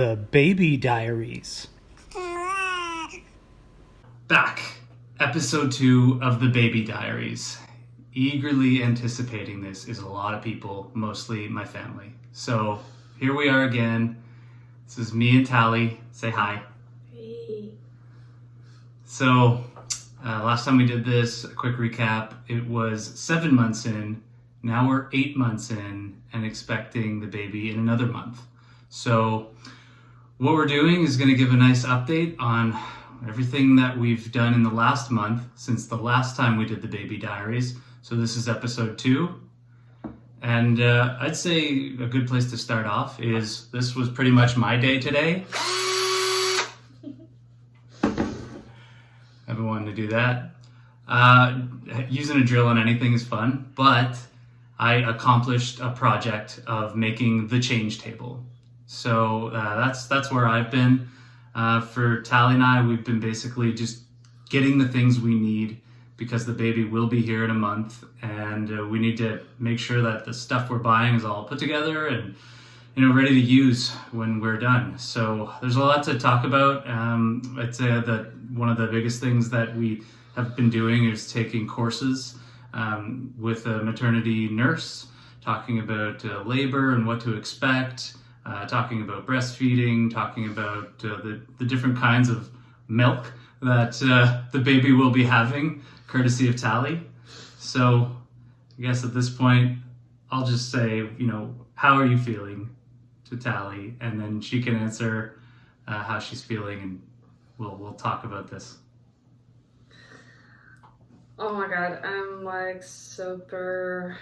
The Baby Diaries. Back. Episode 2 of The Baby Diaries. Eagerly anticipating this is a lot of people, mostly my family. So here we are again. This is me and Tally. Say hi. Hey. So last time we did this, a quick recap, it was 7 months in. Now we're 8 months in and expecting the baby in another month. So what we're doing is going to give a nice update on everything that we've done in the last month since the last time we did the Baby Diaries. So this is episode 2. And I'd say a good place to start off is this was pretty much my day today. I've been wanting to do that. Using a drill on anything is fun, but I accomplished a project of making the change table. So that's where I've been. For Tally and I, we've been basically just getting the things we need because the baby will be here in a month, and we need to make sure that the stuff we're buying is all put together and ready to use when we're done. So there's a lot to talk about. I'd say that one of the biggest things that we have been doing is taking courses with a maternity nurse, talking about labor and what to expect. Talking about breastfeeding, talking about the different kinds of milk that the baby will be having, courtesy of Tally. So I guess at this point, I'll just say, how are you feeling to Tally? And then she can answer how she's feeling, and we'll talk about this. Oh my god, I'm like super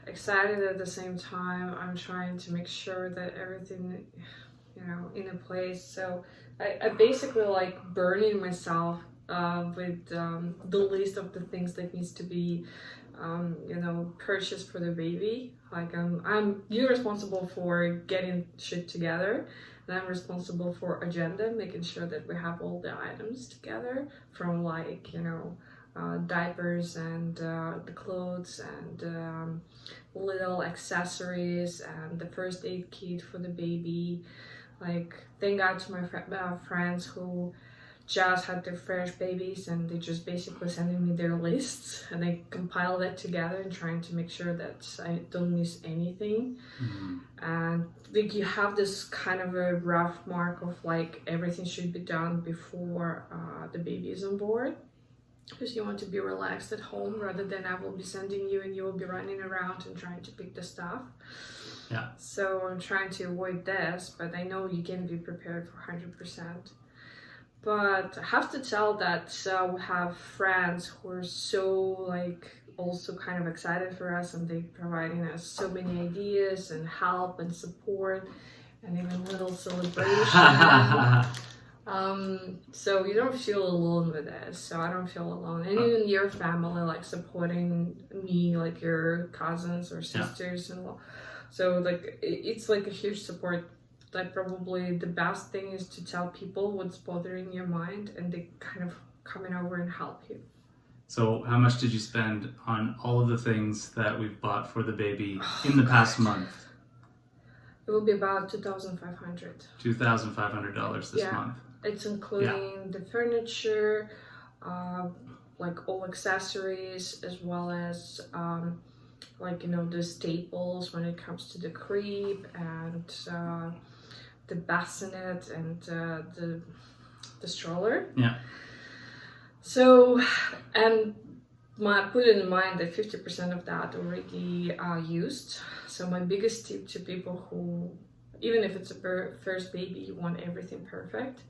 excited at the same time. I'm trying to make sure that everything, in a place. So I basically like burning myself with the list of the things that needs to be, purchased for the baby. Like you're responsible for getting shit together, and I'm responsible for agenda, making sure that we have all the items together from diapers and the clothes and little accessories and the first aid kit for the baby. Like, thank God to my friends who just had their fresh babies, and they just basically sending me their lists, and I compile that together and trying to make sure that I don't miss anything. Mm-hmm. And like, you have this kind of a rough mark of like everything should be done before the baby is on board, because you want to be relaxed at home rather than I will be sending you and you will be running around and trying to pick the stuff. Yeah. So I'm trying to avoid this, but I know you can be prepared for 100%. But I have to tell that we have friends who are so also kind of excited for us, and they're providing us so many ideas and help and support and even little celebration. So you don't feel alone with this. So I don't feel alone. And even your family, supporting me, your cousins or sisters. Yeah. And so it's a huge support. Probably the best thing is to tell people what's bothering your mind, and they kind of coming over and help you. So how much did you spend on all of the things that we've bought for the baby in the past month? It will be about $2,500. $2,500 this month. It's including the furniture, all accessories, as well as the staples when it comes to the crib and the bassinet and the stroller. Yeah. So, and put in mind that 50% of that already used. So my biggest tip to people who, even if it's a first baby, you want everything perfect,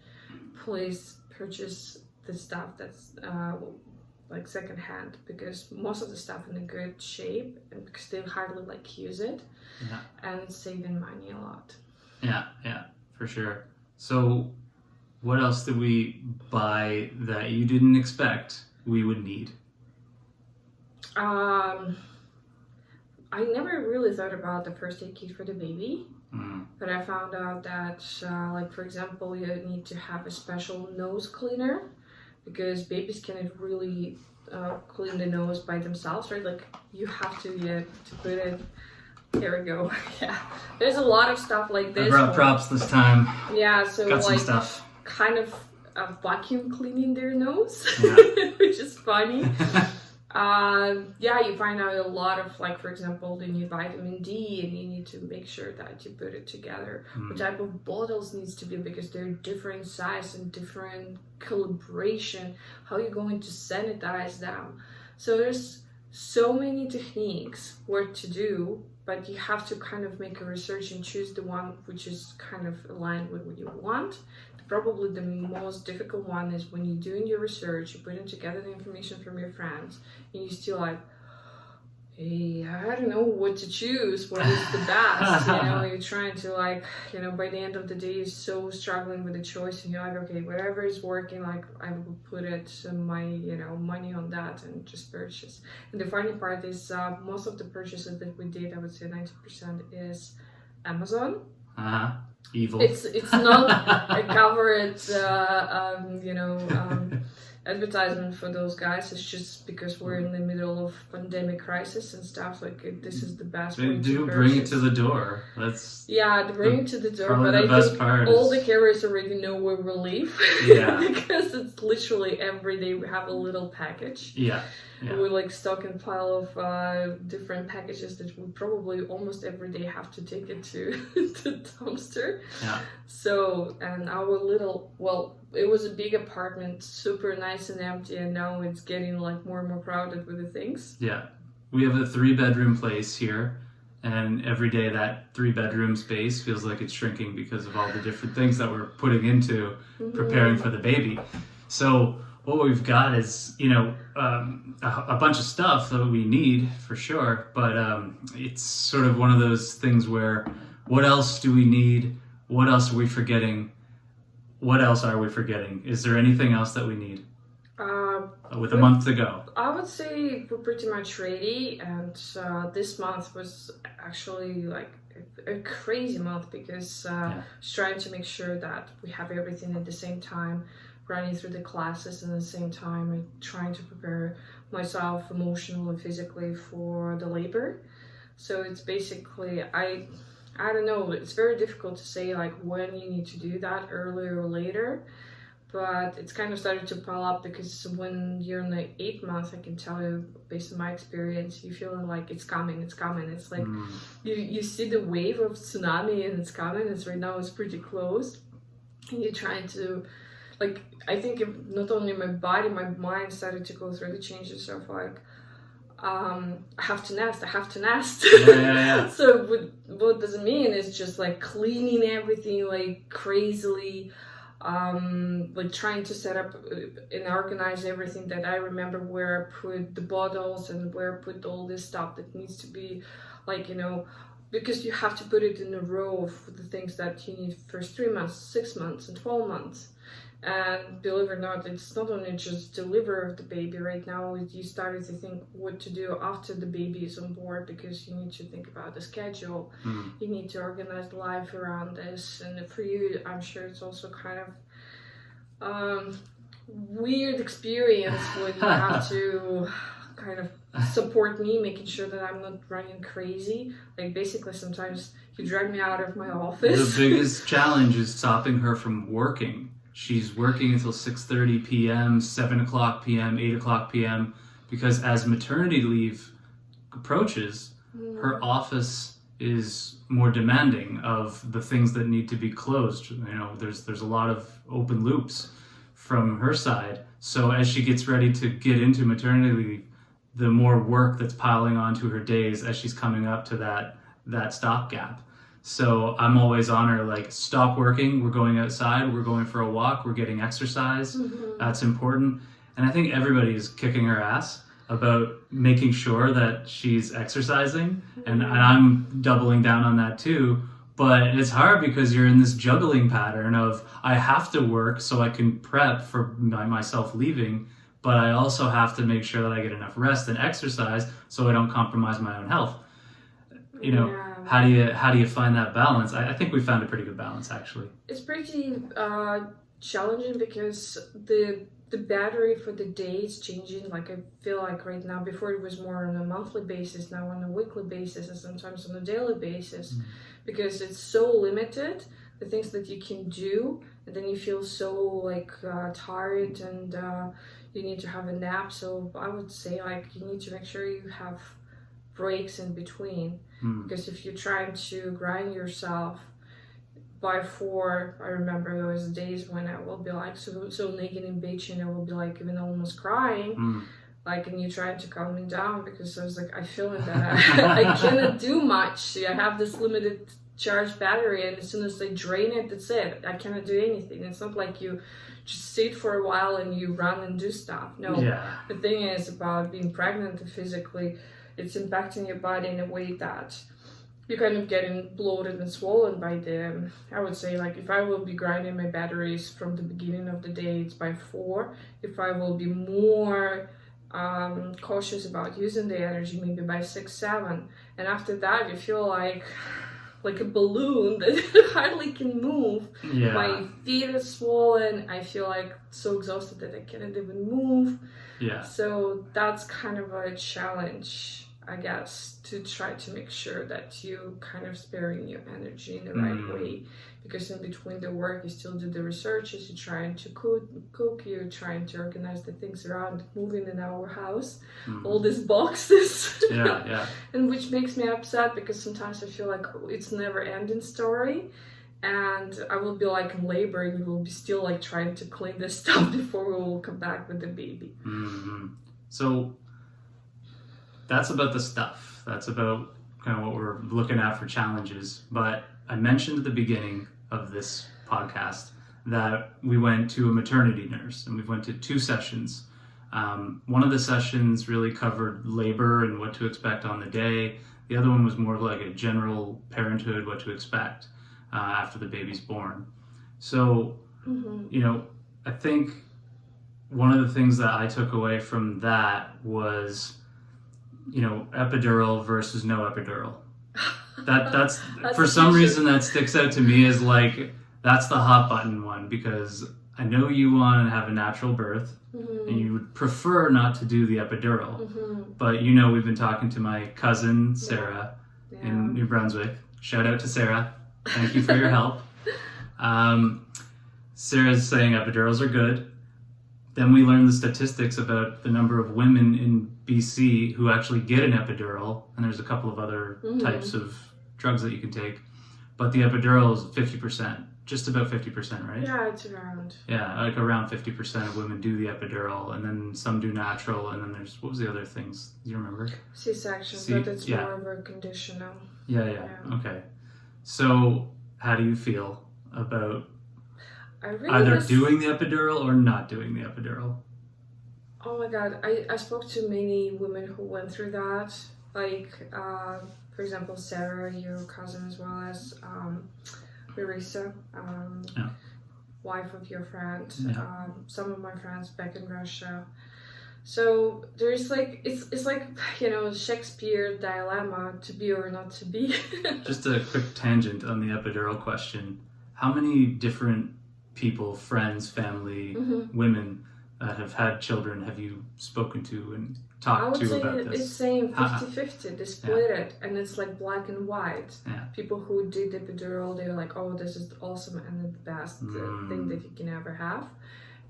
please purchase the stuff that's secondhand, because most of the stuff in a good shape, and because they hardly use it. Yeah. And it's saving money a lot. Yeah, for sure. So what else did we buy that you didn't expect we would need? I never really thought about the first aid kit for the baby. But I found out that, for example, you need to have a special nose cleaner, because babies cannot really clean the nose by themselves, right? You have to put it There we go. Yeah, there's a lot of stuff like this. I brought props this time. Yeah, so Got some like stuff. kind of vacuum cleaning their nose, Yeah. which is funny. Yeah, you find out a lot of, like, for example, they need vitamin D, and you need to make sure that you put it together. What type of bottles needs to be, because they're different size and different calibration. How are you going to sanitize them? So there's so many techniques what to do, but you have to kind of make a research and choose the one which is kind of aligned with what you want. Probably the most difficult one is when you're doing your research, you're putting together the information from your friends, and you still like, hey, I don't know what to choose, what is the best, you know, you're trying to, like, you know, by the end of the day, you're so struggling with the choice, and you're like, okay, whatever is working, like, I will put my, you know, money on that and just purchase. And the funny part is most of the purchases that we did, I would say 90% is Amazon. Evil. It's not a covered, advertisement for those guys. It's just because we're in the middle of pandemic crisis and stuff. Like, this is the best way They to do purchase. bring it to the door. That's they bring it to the door. probably But the I best think part all is- the carriers already know where we live. Yeah. Because it's literally every day we have a little package. Yeah. We like stock and pile of different packages that we probably almost every day have to take it to the dumpster. Yeah. So, and our little, well, it was a big apartment, super nice and empty, and now it's getting like more and more crowded with the things. Yeah. We have a 3-bedroom place here, and every day that 3-bedroom space feels like it's shrinking because of all the different things that we're putting into preparing for the baby. So what we've got is, you know, a bunch of stuff that we need for sure, but it's sort of one of those things where, what else do we need? What else are we forgetting? What else are we forgetting? Is there anything else that we need? With a month to go. I would say we're pretty much ready, and this month was actually like a crazy month because trying to make sure that we have everything at the same time, running through the classes at the same time, and trying to prepare myself emotionally and physically for the labor. So it's basically, I don't know, it's very difficult to say like when you need to do that, earlier or later, but it's kind of started to pile up because when you're in the 8th month, I can tell you based on my experience, you're feeling like it's coming. It's like you see the wave of tsunami and it's coming. It's right now, it's pretty close, and you're trying to, like, I think not only my body, my mind started to go through the changes of like, I have to nest. Yeah. So what does it mean? It's just like cleaning everything like crazily, like trying to set up and organize everything that I remember, where I put the bottles and where I put all this stuff that needs to be, like, you know, because you have to put it in a row of the things that you need first 3 months, 6 months, and 12 months. And believe it or not, it's not only just deliver the baby. Right now, you started to think what to do after the baby is on board, because you need to think about the schedule. You need to organize life around this. And for you, I'm sure it's also kind of weird experience when you have to kind of support me, making sure that I'm not running crazy. Like, basically, sometimes you drag me out of my office. The biggest challenge is stopping her from working. She's working until 6:30 p.m., 7 o'clock p.m., 8 o'clock p.m., because as maternity leave approaches, her office is more demanding of the things that need to be closed. You know, there's a lot of open loops from her side. So as she gets ready to get into maternity leave, the more work that's piling onto her days as she's coming up to that stopgap. So I'm always on her, like, stop working, we're going outside, we're going for a walk, we're getting exercise. That's important. And I think everybody is kicking her ass about making sure that she's exercising. And I'm doubling down on that too. But it's hard because you're in this juggling pattern of, I have to work so I can prep for myself leaving, but I also have to make sure that I get enough rest and exercise so I don't compromise my own health. You know, how do you find that balance? I think we found a pretty good balance, actually. It's pretty challenging because the the battery for the day is changing. Like I feel like right now, before it was more on a monthly basis, now on a weekly basis, and sometimes on a daily basis, because it's so limited, the things that you can do, and then you feel so like tired, and you need to have a nap. So I would say like you need to make sure you have breaks in between, because if you're trying to grind yourself by 4, I remember there was days when I will be like so naked and bitchy, and I will be like even almost crying, like, and you trying to calm me down, because I was like, I feel that I cannot do much. I have this limited charge battery, and as soon as I drain it, that's it. I cannot do anything. It's not like you just sit for a while and you run and do stuff. No, the thing is about being pregnant physically, it's impacting your body in a way that you're kind of getting bloated and swollen by the, I would say, like, if I will be grinding my batteries from the beginning of the day, it's by 4. If I will be more cautious about using the energy, maybe by 6, 7. And after that, you feel like a balloon that hardly can move. My feet are swollen. I feel like so exhausted that I cannot even move. So that's kind of a challenge, I guess, to try to make sure that you kind of sparing your energy in the right way, because in between the work you still do the researches, you're trying to cook, you're trying to organize the things around moving in our house, all these boxes, and which makes me upset, because sometimes I feel like it's never ending story, and I will be like in labor, and we will be still like trying to clean this stuff before we will come back with the baby. So that's about the stuff. That's about kind of what we're looking at for challenges. But I mentioned at the beginning of this podcast that we went to a maternity nurse, and we went to 2 sessions. One of the sessions really covered labor and what to expect on the day. The other one was more like a general parenthood, what to expect after the baby's born. So, you know, I think one of the things that I took away from that was, you know, epidural versus no epidural. That's for some reason that sticks out to me as like, that's the hot button one, because I know you want to have a natural birth and you would prefer not to do the epidural. But you know, we've been talking to my cousin Sarah in New Brunswick. Shout out to Sarah. Thank you for your help. Sarah's saying epidurals are good. Then we learned the statistics about the number of women in BC who actually get an epidural, and there's a couple of other types of drugs that you can take, but the epidural is 50%, just about 50%, right? Yeah, it's around. Yeah, like around 50% of women do the epidural, and then some do natural, and then there's, what was the other things? Do you remember? C-section, but it's more of a conditional. Yeah. Okay. So how do you feel about either doing the epidural or not doing the epidural? Oh my god, I spoke to many women who went through that, like for example Sarah, your cousin, as well as Marisa, wife of your friend, some of my friends back in Russia. So there's like, it's like, you know, Shakespeare dilemma, to be or not to be. Just a quick tangent on the epidural question. How many different people, friends, family, women that have had children have you spoken to and talked to about this? I would say it's saying 50-50. They split it, and it's like black and white. People who did epidural, they're like, oh, this is awesome and the best thing that you can ever have.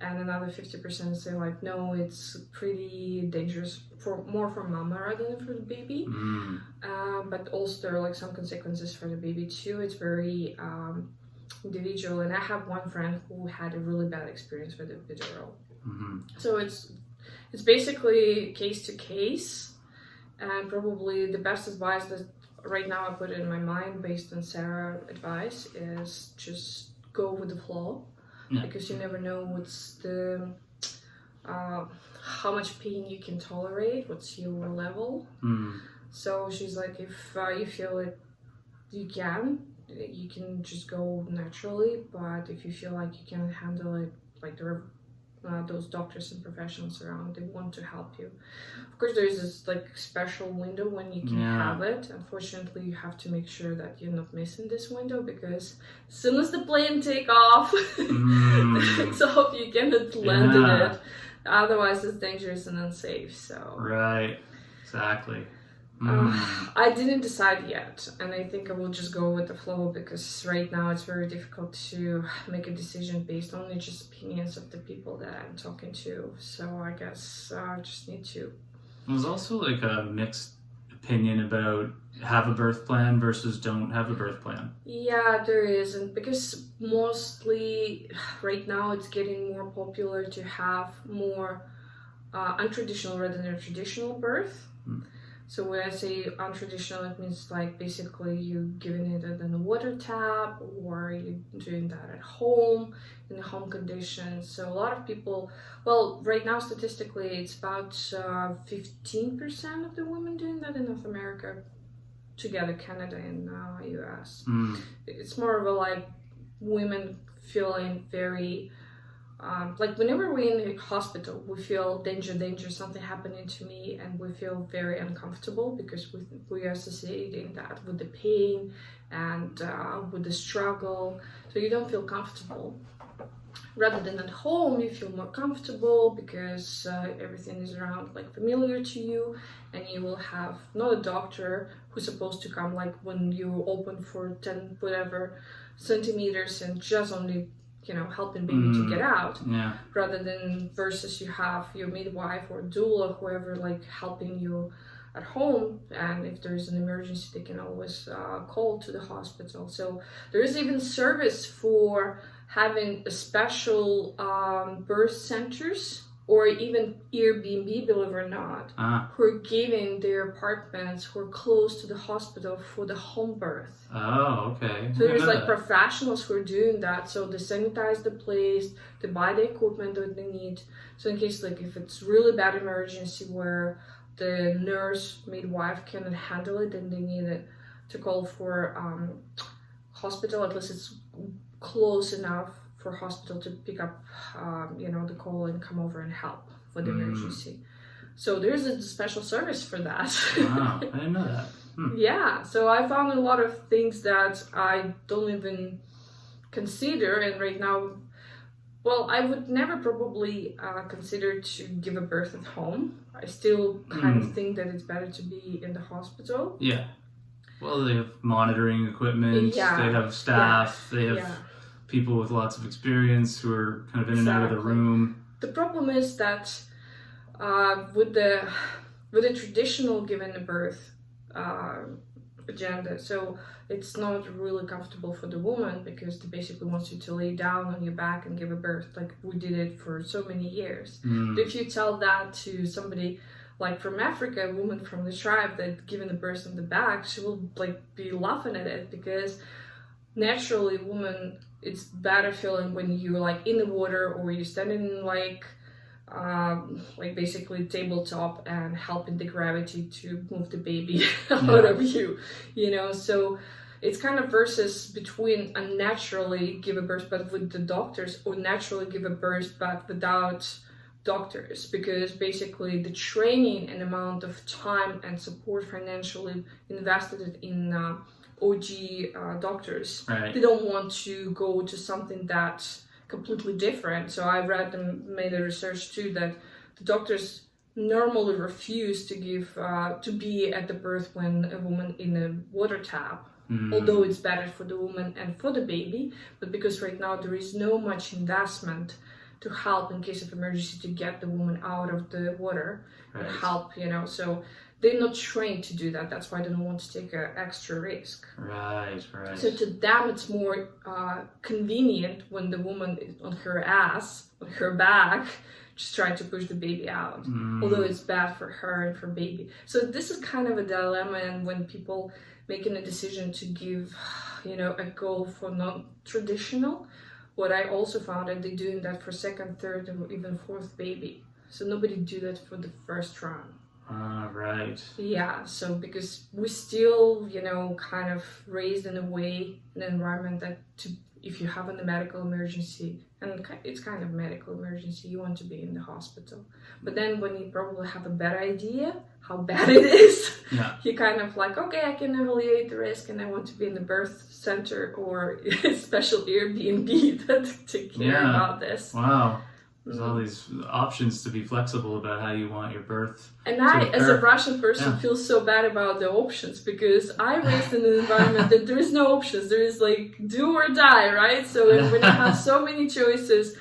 And another 50% say like, no, it's pretty dangerous, more for mama rather than for the baby. But also there are like some consequences for the baby too. It's very individual, and I have one friend who had a really bad experience with epidural. So it's basically case to case, and probably the best advice that right now I put in my mind based on Sarah's advice is just go with the flow, because you never know what's the how much pain you can tolerate, what's your level. So she's like, if you feel it, you can just go naturally, but if you feel like you can handle it, like there are those doctors and professionals around. They want to help you. Of course, there is this like special window when you can have it. Unfortunately, you have to make sure that you're not missing this window, because as soon as the plane take off, it's off. You cannot land in it. Otherwise, it's dangerous and unsafe. So right, exactly. I didn't decide yet, and I think I will just go with the flow, because right now it's very difficult to make a decision based on just opinions of the people that I'm talking to. So I guess I just need to. There's also like a mixed opinion about have a birth plan versus don't have a birth plan. Yeah, there is, and because mostly right now it's getting more popular to have more untraditional rather than a traditional birth. So when I say untraditional, it means like basically you giving it in a water tap, or you doing that at home in a home conditions. So a lot of people, well, right now statistically it's about 15% of the women doing that in North America, together Canada and US. It's more of a like women feeling very like whenever we're in the hospital, we feel danger, something happening to me, and we feel very uncomfortable because we are associating that with the pain and with the struggle. So you don't feel comfortable. Rather than at home, you feel more comfortable because everything is around like familiar to you, and you will have not a doctor who's supposed to come like when you open for 10 whatever centimeters and just only helping baby to get out, rather than versus you have your midwife or doula, whoever like helping you at home, and if there's an emergency they can always call to the hospital. So there is even service for having a special birth centers, or even Airbnb, believe it or not, who are giving their apartments who are close to the hospital for the home birth. Oh, okay. So there's like professionals who are doing that. So they sanitize the place, they buy the equipment that they need. So in case like if it's really bad emergency where the nurse, midwife cannot handle it, then they need it to call for hospital. At least it's close enough for hospital to pick up, the call and come over and help with the emergency. So there's a special service for that. Wow, I didn't know that. Yeah, so I found a lot of things that I don't even consider, and right now, well, I would never probably consider to give a birth at home. I still kind of think that it's better to be in the hospital. Yeah. Well, they have monitoring equipment, they have staff, they have people with lots of experience who are kind of in and out of the room. The problem is that with the traditional giving a birth agenda, so it's not really comfortable for the woman, because they basically wants you to lay down on your back and give a birth, like we did it for so many years. But if you tell that to somebody like from Africa, a woman from the tribe that giving the birth on the back, she will like be laughing at it, because naturally woman, it's better feeling when you're like in the water, or you're standing in like basically tabletop and helping the gravity to move the baby out of you, so it's kind of versus between unnaturally give a birth but with the doctors, or naturally give a birth but without doctors, because basically the training and amount of time and support financially invested in OG doctors, they don't want to go to something that's completely different. So I read and made a research too that the doctors normally refuse to give to be at the birth when a woman in a water tap, although it's better for the woman and for the baby, but because right now there is no much investment to help in case of emergency to get the woman out of the water and help, so they're not trained to do that. That's why they don't want to take an extra risk. Right. So to them, it's more convenient when the woman is on her ass, on her back, just trying to push the baby out, although it's bad for her and for baby. So this is kind of a dilemma, and when people making a decision to give, a go for non-traditional, what I also found that they're doing that for second, third, and even fourth baby. So nobody do that for the first round. Right. Yeah, so because we still, kind of raised in a way, an environment that if you have a medical emergency, and it's kind of medical emergency, you want to be in the hospital. But then when you probably have a better idea how bad it is, Yeah. you kind of like, okay, I can evaluate the risk and I want to be in the birth center or a special Airbnb that take care about this. Wow. There's all these options to be flexible about how you want your birth. And I, as a Russian person, feel so bad about the options because I raised in an environment that there is no options. There is like do or die, right? So when you have so many choices,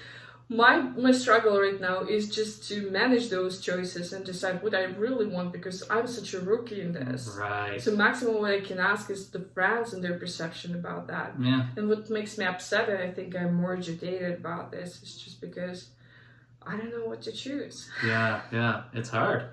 my struggle right now is just to manage those choices and decide what I really want because I'm such a rookie in this. Right. So maximum what I can ask is the friends and their perception about that. Yeah. And what makes me upset, and I think I'm more agitated about this, is just because I don't know what to choose. Yeah, it's hard.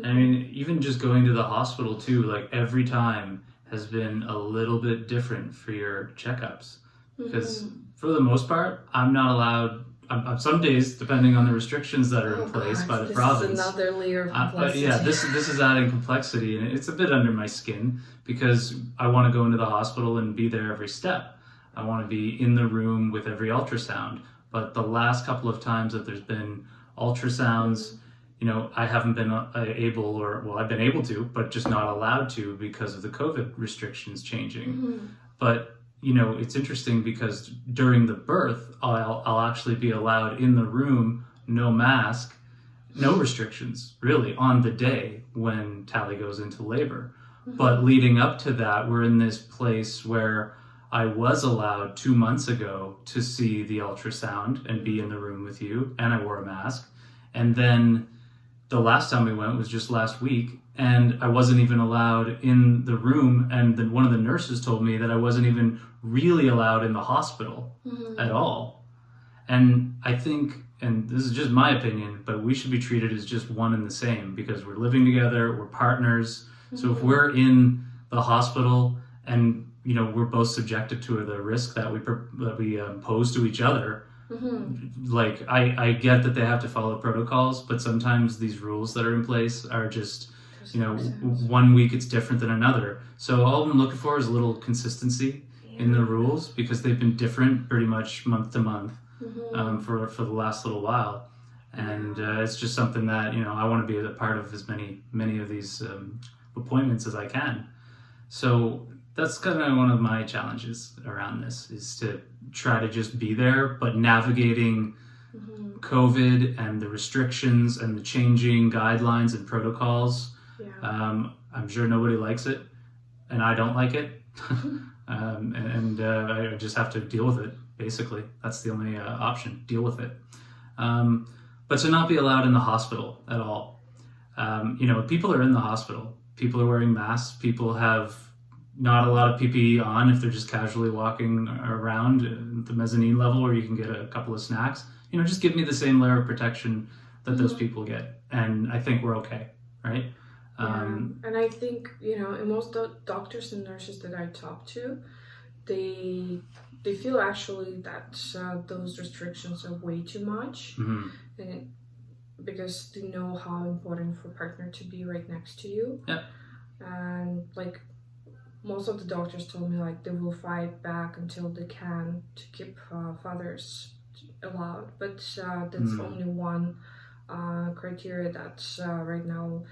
I mean, even just going to the hospital too, like every time has been a little bit different for your checkups. Because for the most part, I'm not allowed, some days, depending on the restrictions that are in place by the province. This is another layer of complexity. This is adding complexity, and it's a bit under my skin because I want to go into the hospital and be there every step. I want to be in the room with every ultrasound. But the last couple of times that there's been ultrasounds, I haven't been able, I've been able to, but just not allowed to because of the COVID restrictions changing. But, it's interesting because during the birth, I'll actually be allowed in the room, no mask, no restrictions, really, on the day when Tally goes into labor. But leading up to that, we're in this place where I was allowed 2 months ago to see the ultrasound and be in the room with you, and I wore a mask. And then the last time we went was just last week, and I wasn't even allowed in the room, and then one of the nurses told me that I wasn't even really allowed in the hospital at all. And I think, and this is just my opinion, but we should be treated as just one and the same because we're living together, we're partners. So if we're in the hospital and we're both subjected to the risk that we pose to each other. Like I get that they have to follow protocols, but sometimes these rules that are in place are just, 1 week it's different than another. So all I'm looking for is a little consistency in the rules because they've been different pretty much month to month for the last little while. And it's just something that, I want to be a part of as many of these appointments as I can. So that's kind of one of my challenges around this is to try to just be there, but navigating COVID and the restrictions and the changing guidelines and protocols. I'm sure nobody likes it and I don't like it. I just have to deal with it. Basically, that's the only option, deal with it. But to not be allowed in the hospital at all. People are in the hospital. People are wearing masks. People have not a lot of PPE on if they're just casually walking around the mezzanine level where you can get a couple of snacks. Just give me the same layer of protection that those people get. And I think we're okay, right? And I think, and most doctors and nurses that I talk to, they feel actually that those restrictions are way too much. And because they know how important for partner to be right next to you. Yep. And like most of the doctors told me like they will fight back until they can to keep fathers allowed, but that's only one criteria that right now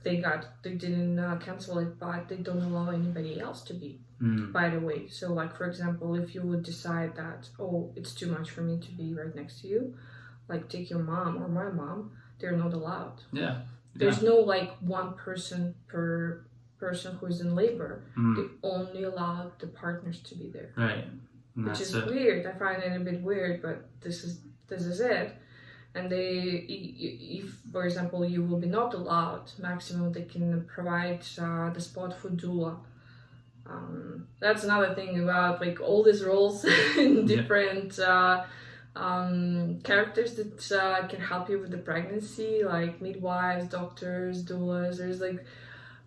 they didn't cancel it, but they don't allow anybody else to be, by the way. So like, for example, if you would decide that, it's too much for me to be right next to you, like take your mom or my mom, they're not allowed. There's no like one person per person who is in labor. They only allow the partners to be there, right? Which is weird. I find it a bit weird, but this is it. And if for example you will be not allowed, maximum they can provide the spot for doula. That's another thing about like all these roles in different characters that can help you with the pregnancy, like midwives, doctors, doulas. There's like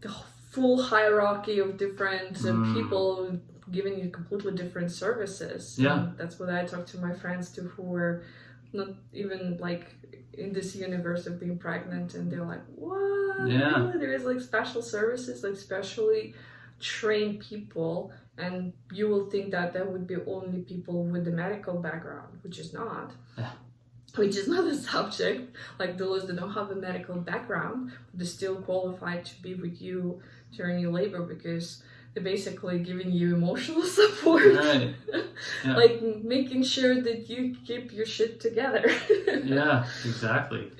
the full hierarchy of different people giving you completely different services. And that's what I talk to my friends too, who were not even like in this universe of being pregnant, and they're like, what? Yeah. Really? There is like special services, like specially trained people, and you will think that there would be only people with the medical background, which is not. Yeah. Which is not a subject. Like those that don't have a medical background, but they're still qualified to be with you during your labor because they're basically giving you emotional support. Right. Yeah. Like making sure that you keep your shit together. Yeah, exactly.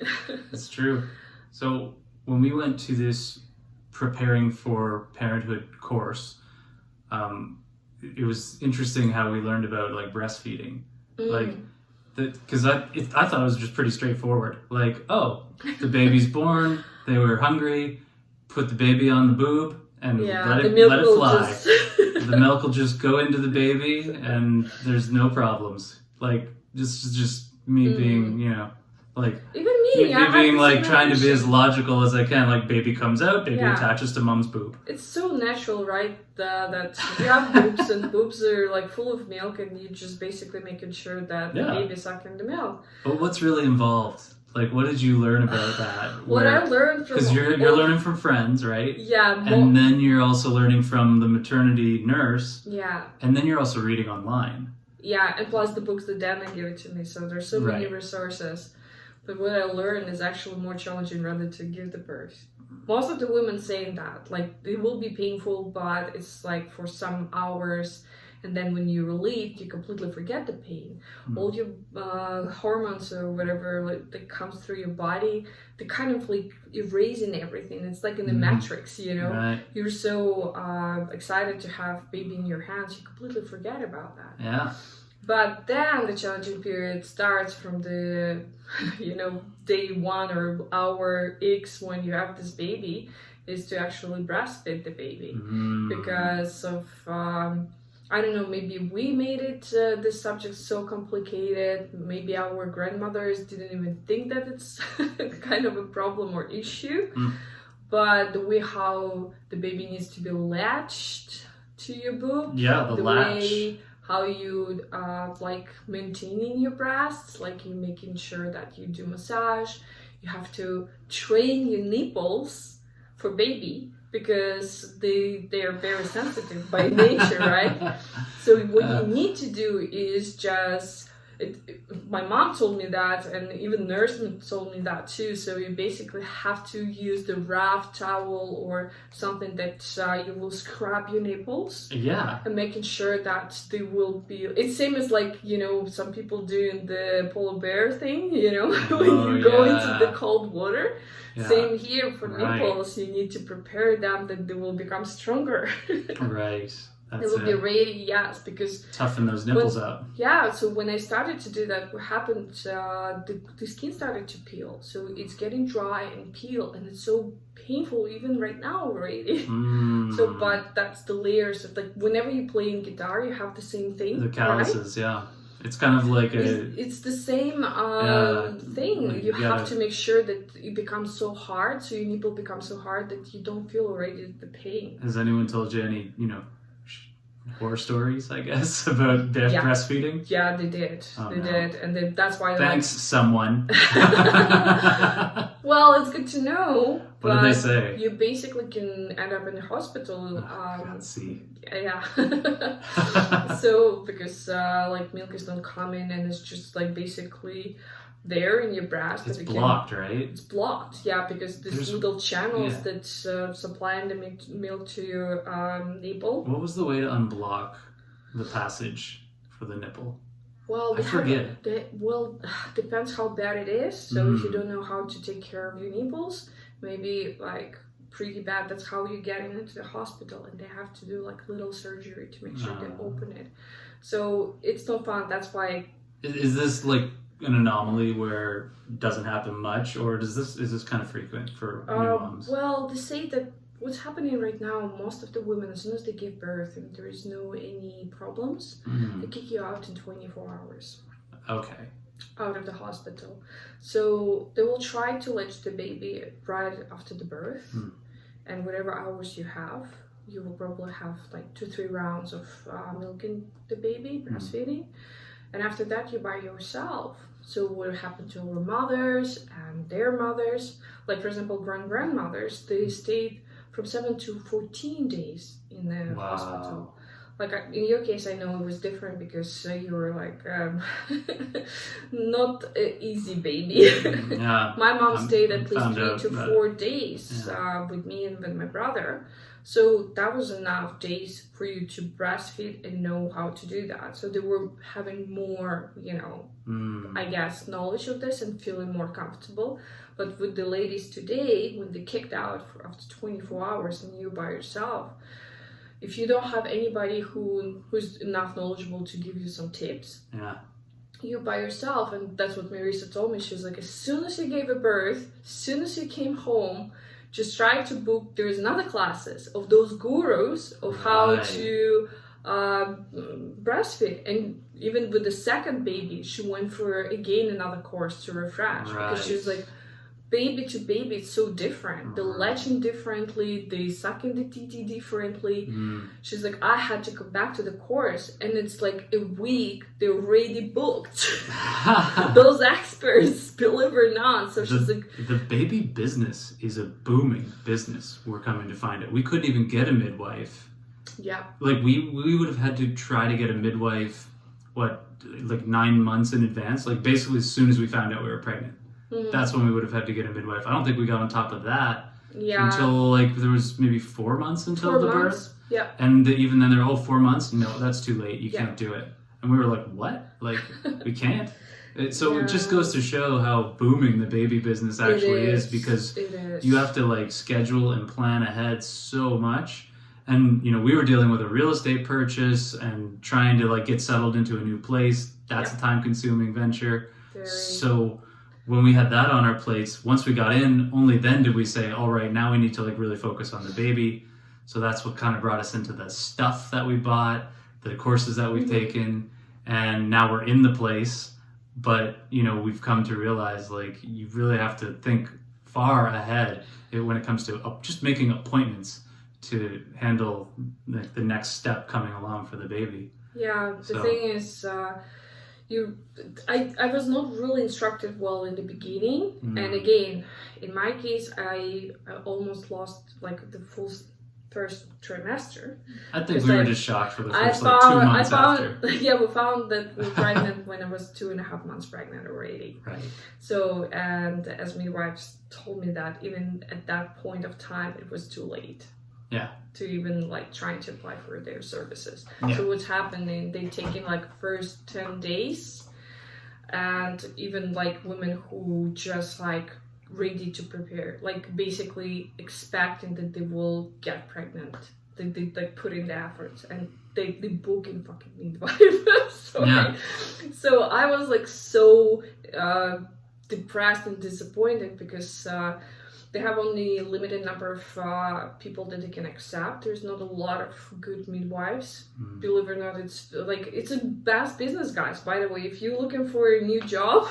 It's true. So when we went to this preparing for parenthood course, it was interesting how we learned about like breastfeeding. Like, because I thought it was just pretty straightforward. Like, oh, the baby's born, they were hungry, put the baby on the boob and let it fly. The milk will just go into the baby and there's no problems. Like, just me being, you know, like even me being like trying to be as logical as I can. Like, baby comes out, baby attaches to mom's boob. It's so natural, right? That you have boobs and boobs are like full of milk, and you just basically making sure that the baby's sucking the milk. But what's really involved? Like, what did you learn about that? What I learned from because you're learning from friends, right? Yeah. And then you're also learning from the maternity nurse. Yeah. And then you're also reading online. Yeah, and plus the books that Dana gave it to me. So there's so many resources. But what I learned is actually more challenging rather to give the birth. Most of the women saying that, like, it will be painful, but it's like for some hours, and then when you're relieved, you completely forget the pain. All your hormones or whatever like, that comes through your body, they kind of like erasing everything. It's like in the Matrix, you know? Right. You're so excited to have baby in your hands, you completely forget about that. Yeah. But then the challenging period starts from the, you know, day 1 or hour X when you have this baby, is to actually breastfeed the baby. Because of, I don't know, maybe we made it, this subject so complicated. Maybe our grandmothers didn't even think that it's kind of a problem or issue. But the way how the baby needs to be latched to your boob. Yeah, the latch. Way how you like maintaining your breasts, like you making sure that you do massage. You have to train your nipples for baby because they are very sensitive by nature, right? So what you need to do is just my mom told me that, and even nurse told me that too. So you basically have to use the rough towel or something that you will scrub your nipples. Yeah. And making sure that they will be. It's same as like, you know, some people doing the polar bear thing. You know, when you go into the cold water. Yeah. Same here for nipples. You need to prepare them that they will become stronger. Right. It will be ready, yes, because toughen those nipples up. Yeah, so when I started to do that, what happened? The skin started to peel, so it's getting dry and peel, and it's so painful even right now already. So, but that's the layers of like whenever you play in guitar, you have the same thing. The calluses, right? It's kind of like it's the same thing. Like you have to make sure that it becomes so hard, so your nipple becomes so hard that you don't feel already the pain. Has anyone told you any, you know, horror stories, I guess, about breastfeeding? Yeah, they did. They did, and then that's why. Thanks, someone. Well, it's good to know. What did they say? You basically can end up in the hospital. Let's see. Yeah. So because like milk is not coming, and it's just like basically there in your breast. It's blocked, right? It's blocked, yeah, because there's little channels that supplying the milk to your nipple. What was the way to unblock the passage for the nipple? Well, I forget. Depends how bad it is. So if you don't know how to take care of your nipples, maybe like pretty bad, that's how you get into the hospital, and they have to do like little surgery to make sure they open it. So it's not fun. That's why. Is this like an anomaly where it doesn't happen much, or is this kind of frequent for new moms? Well, they say that what's happening right now, most of the women, as soon as they give birth and there is any problems, they kick you out in 24 hours. Okay. Out of the hospital. So they will try to latch the baby right after the birth, and whatever hours you have, you will probably have like 2-3 rounds of milking the baby, breastfeeding. and after that you're by yourself. So what happened to our mothers and their mothers, like for example grandmothers, they stayed from 7 to 14 days in the Wow. hospital. Like in your case, I know it was different because you were like not an easy baby. Yeah. My mom stayed at least found 3 out to that- 4 days Yeah. with me and with my brother. So that was enough days for you to breastfeed and know how to do that. So they were having more, I guess, knowledge of this and feeling more comfortable. But with the ladies today, when they kicked out after 24 hours and you're by yourself, if you don't have anybody who's enough knowledgeable to give you some tips, Yeah. you're by yourself. And that's what Marisa told me. She was like, as soon as you gave a birth, as soon as you came home, just try to book. There's another classes of those gurus of how Right. to breastfeed. And even with the second baby, she went for again another course to refresh because she was like, baby to baby, it's so different. They're latching differently, they suck in the TT differently. She's like, I had to come back to the course, and it's like a week, they're already booked. Those experts, believe it or not. So she's like, the baby business is a booming business. We're coming to find it. We couldn't even get a midwife. yeah. Like we would have had to try to get a midwife, like 9 months in advance. Like basically as soon as we found out we were pregnant. That's when we would have had to get a midwife. I don't think we got on top of that until like there was maybe 4 months until the birth. Yeah. And even then they're 4 months. No, that's too late. You can't do it. And we were like, what? Like we can't. So it just goes to show how booming the baby business actually is because you have to like schedule and plan ahead so much. And we were dealing with a real estate purchase and trying to like get settled into a new place. That's a time-consuming venture. So when we had that on our plates, once we got in, only then did we say, all right, now we need to like really focus on the baby. So that's what kind of brought us into the stuff that we bought, the courses that we've taken, and now we're in the place. But, we've come to realize like you really have to think far ahead when it comes to just making appointments to handle the next step coming along for the baby. Yeah, the thing is, I was not really instructed well in the beginning, and again, in my case, I almost lost like the full first trimester. I think we were just shocked for the first 2 months after. Yeah, we found that we were pregnant when I was 2.5 months pregnant already. Right. So, and as midwives told me that even at that point of time, it was too late. Yeah. To even like trying to apply for their services. Yeah. So what's happening, they taking like first 10 days, and even like women who just like ready to prepare, like basically expecting that they will get pregnant. They like put in the efforts and they book in fucking midwife. So I was like so depressed and disappointed because they have only a limited number of people that they can accept. There's not a lot of good midwives. Believe it or not, it's a best business, guys. By the way, if you're looking for a new job,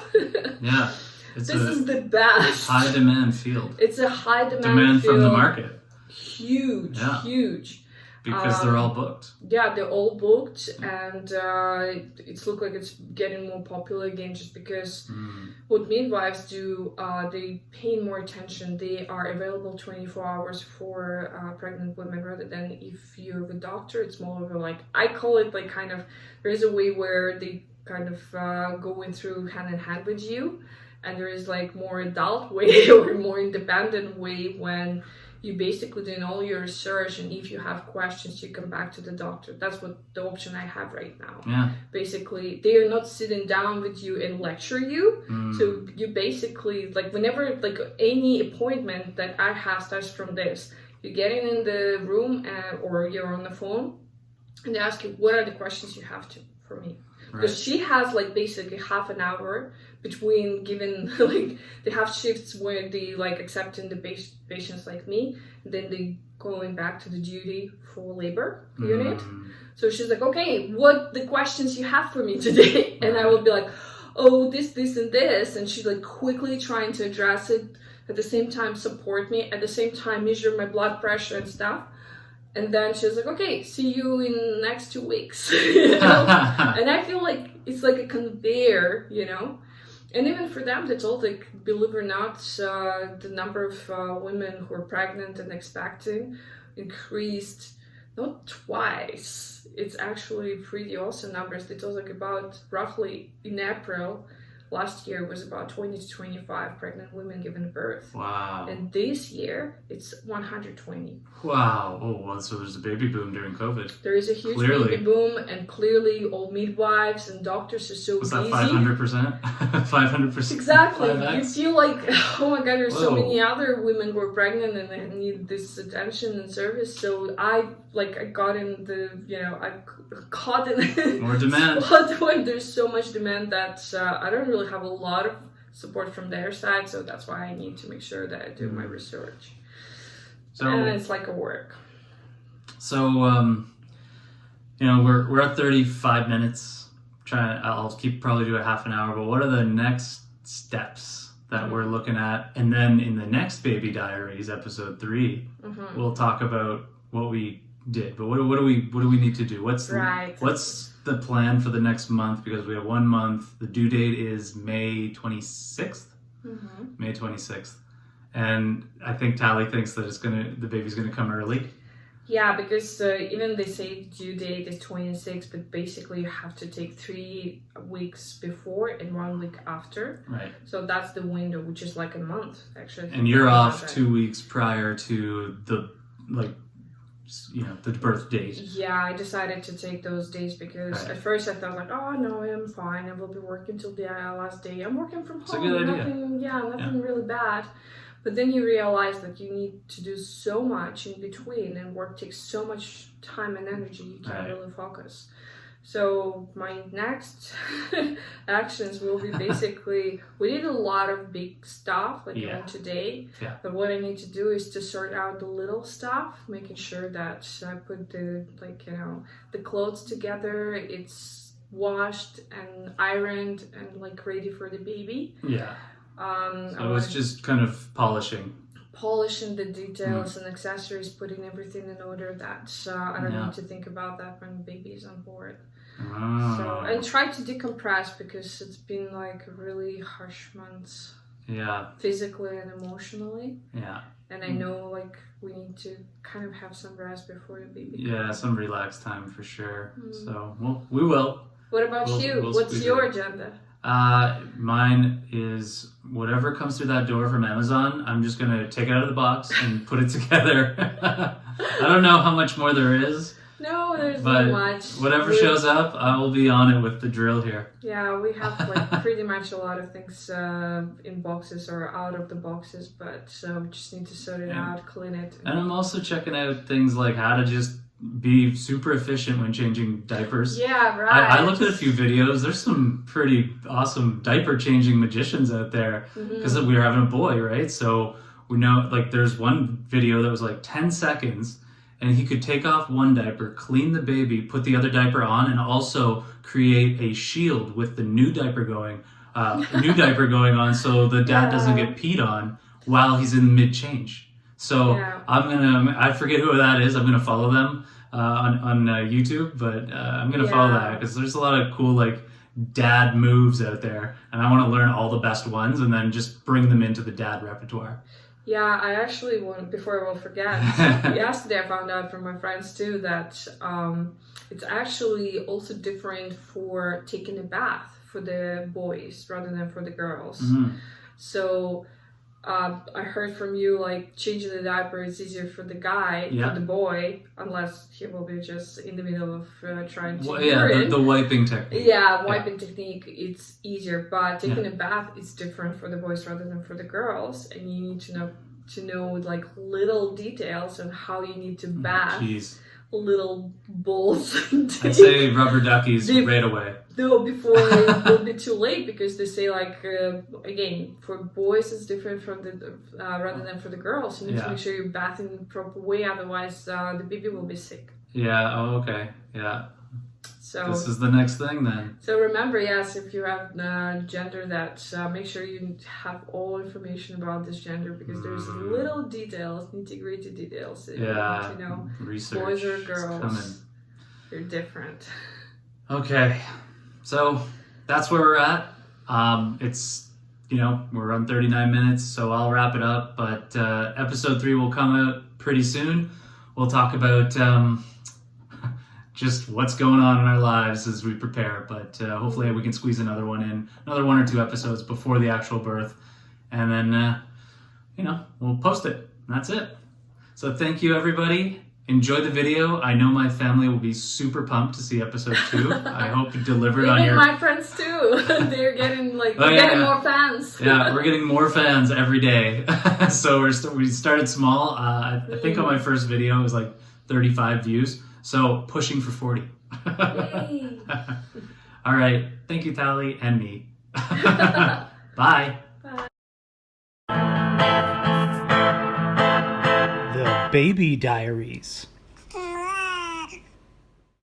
this is the best. High demand field. It's a high demand field. From the market. Huge. Because they're all booked. Yeah, they're all booked, and it's look like it's getting more popular again just because what midwives do, they pay more attention. They are available 24 hours for pregnant women rather than if you're the doctor. It's more of a like, I call it like kind of, there's a way where they kind of go in through hand in hand with you, and there is like more adult way or more independent way when you basically doing all your research, and if you have questions, you come back to the doctor. That's what the option I have right now. Yeah. Basically, they are not sitting down with you and lecture you. So you basically, like whenever, like any appointment that I have starts from this. You're getting in the room or you're on the phone, and they ask you, what are the questions you have for me? Because she has like basically half an hour between giving, like they have shifts where they like accepting the patients like me, and then they going back to the duty for labor unit. So she's like, okay, what the questions you have for me today? And I will be like, oh, this and this, and she's like quickly trying to address it, at the same time support me, at the same time measure my blood pressure and stuff. And then she was like, okay, see you in the next 2 weeks. You know? And I feel like it's like a conveyor, you know? And even for them, they told, like, believe it or not, the number of women who are pregnant and expecting increased not twice. It's actually pretty awesome numbers. They told, like, about roughly in April last year was about 20 to 25 pregnant women giving birth. Wow. And this year, it's 120. Wow. Oh, well, so there's a baby boom during COVID. There is a huge Clearly. baby boom, and clearly all midwives and doctors are so Was busy. that 500%? 500%? Exactly. 5X? You feel like, oh my god, there's so Whoa. many other women who are pregnant and they need this attention and service. So I got in the, you know, I caught in More demand. spot where there's so much demand that I don't really have a lot of support from their side. So that's why I need to make sure that I do my research. So, And it's like a work. So, you know, we're at 35 minutes. I'll probably do a half an hour. But what are the next steps that we're looking at? And then in the next Baby Diaries, episode 3, we'll talk about what we did. But what do we need to do? What's the plan for the next month? Because we have 1 month. The due date is May 26th. May 26th. And I think Tally thinks that the baby's gonna come early. Yeah, because even they say due date is 26, but basically you have to take 3 weeks before and 1 week after. Right. So that's the window, which is like a month, actually. And you're off 2 weeks prior to the, like, you know, the birth date. Yeah, I decided to take those days because at first I thought like, oh no, I'm fine. I will be working till the last day. I'm working from home. It's a good idea. Nothing really bad. But then you realize that you need to do so much in between, and work takes so much time and energy, you can't really focus. So my next actions will be basically, we did a lot of big stuff like today, but what I need to do is to sort out the little stuff, making sure that I put the, like, you know, the clothes together, it's washed and ironed and like ready for the baby. Yeah. So it's just kind of polishing the details and accessories, putting everything in order that I don't need to think about that when the baby is on board. So, and try to decompress because it's been like really harsh months. Yeah. Physically and emotionally. Yeah. And I know like we need to kind of have some rest before the baby comes. Yeah, some relaxed time for sure. So we will. What about you? What's your agenda? Mine is whatever comes through that door from Amazon. I'm just gonna take it out of the box and put it together. I don't know how much more there is. No, there's not much. Whatever shows up, I will be on it with the drill here. Yeah, we have like pretty much a lot of things in boxes or out of the boxes, but we just need to sort it out, clean it. And I'm also checking out things like how to just be super efficient when changing diapers. Yeah, right. I looked at a few videos. There's some pretty awesome diaper changing magicians out there because we were having a boy, right? So we know, like, there's one video that was like 10 seconds and he could take off one diaper, clean the baby, put the other diaper on, and also create a shield with the new diaper going on so the dad doesn't get peed on while he's in mid-change. So I forget who that is. I'm gonna follow them on YouTube, but I'm gonna follow that because there's a lot of cool like dad moves out there, and I want to learn all the best ones and then just bring them into the dad repertoire. Yeah, I actually want, before I will forget, yesterday I found out from my friends too that it's actually also different for taking a bath for the boys rather than for the girls. So I heard from you, like, changing the diaper is easier for the guy, for the boy, unless he will be just in the middle of trying to the wiping technique. Wiping technique, it's easier, but taking a bath is different for the boys rather than for the girls, and you need to know like little details on how you need to bath little bulls. I'd say rubber duckies right away. No, before it will be too late, because they say like again, for boys it's different from the rather than for the girls. You need to make sure you're bathing the proper way, otherwise the baby will be sick. Yeah. Oh, okay. Yeah. So this is the next thing then. So remember, yes, if you have gender, that make sure you have all information about this gender, because there's little details, nitty-gritty details that you need to know. Research. Boys or is girls, coming. you're different. Okay, so that's where we're at. It's, we're on 39 minutes, so I'll wrap it up. But episode 3 will come out pretty soon. We'll talk about just what's going on in our lives as we prepare. But hopefully we can squeeze another 1 or 2 episodes before the actual birth. And then, we'll post it. And that's it. So thank you, everybody. Enjoy the video. I know my family will be super pumped to see episode 2. I hope it delivered on your... my friends too. They're getting getting more fans. Yeah, we're getting more fans every day. So we started small. I think on my first video it was like 35 views. So pushing for 40. Yay. All right. Thank you, Tally, and me. Bye. The Baby Diaries.